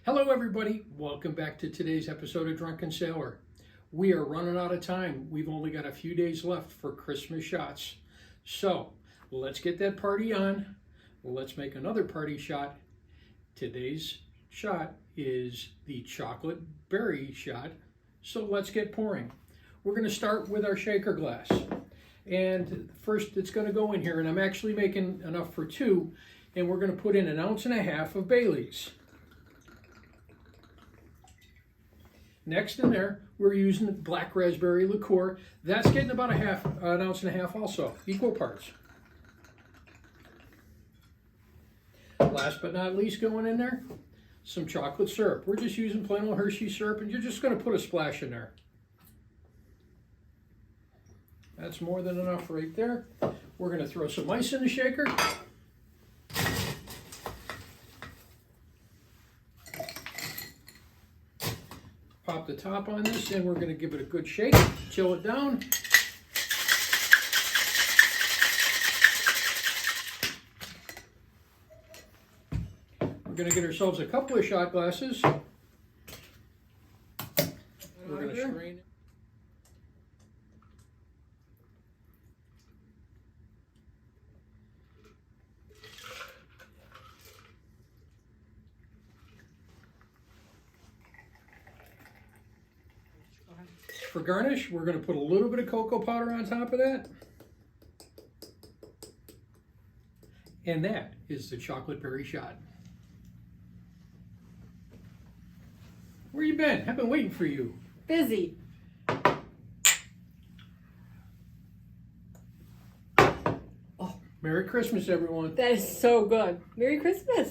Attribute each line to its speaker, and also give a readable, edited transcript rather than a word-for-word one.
Speaker 1: Hello everybody, welcome back to today's episode of Drunken Sailor. We are running out of time. We've only got a few days left for Christmas shots. So let's get that party on. Let's make another party shot. Today's shot is the chocolate berry shot. So let's get pouring. We're going to start with our shaker glass. And first it's going to go in here, and I'm actually making enough for two, and we're going to put in 1.5 ounces of Bailey's. Next in there, we're using black raspberry liqueur. That's getting about 1.5 ounces also, equal parts. Last but not least, going in there, some chocolate syrup. We're just using plain old Hershey syrup, and you're just going to put a splash in there. That's more than enough right there. We're going to throw some ice in the shaker. Pop the top on this, and we're going to give it a good shake, chill it down. We're going to get ourselves a couple of shot glasses. We're going to strain it. For garnish, we're going to put a little bit of cocoa powder on top of that. And that is the chocolate berry shot. Where you been? I've been waiting for you.
Speaker 2: Busy.
Speaker 1: Oh, Merry Christmas, everyone.
Speaker 2: That is so good. Merry Christmas.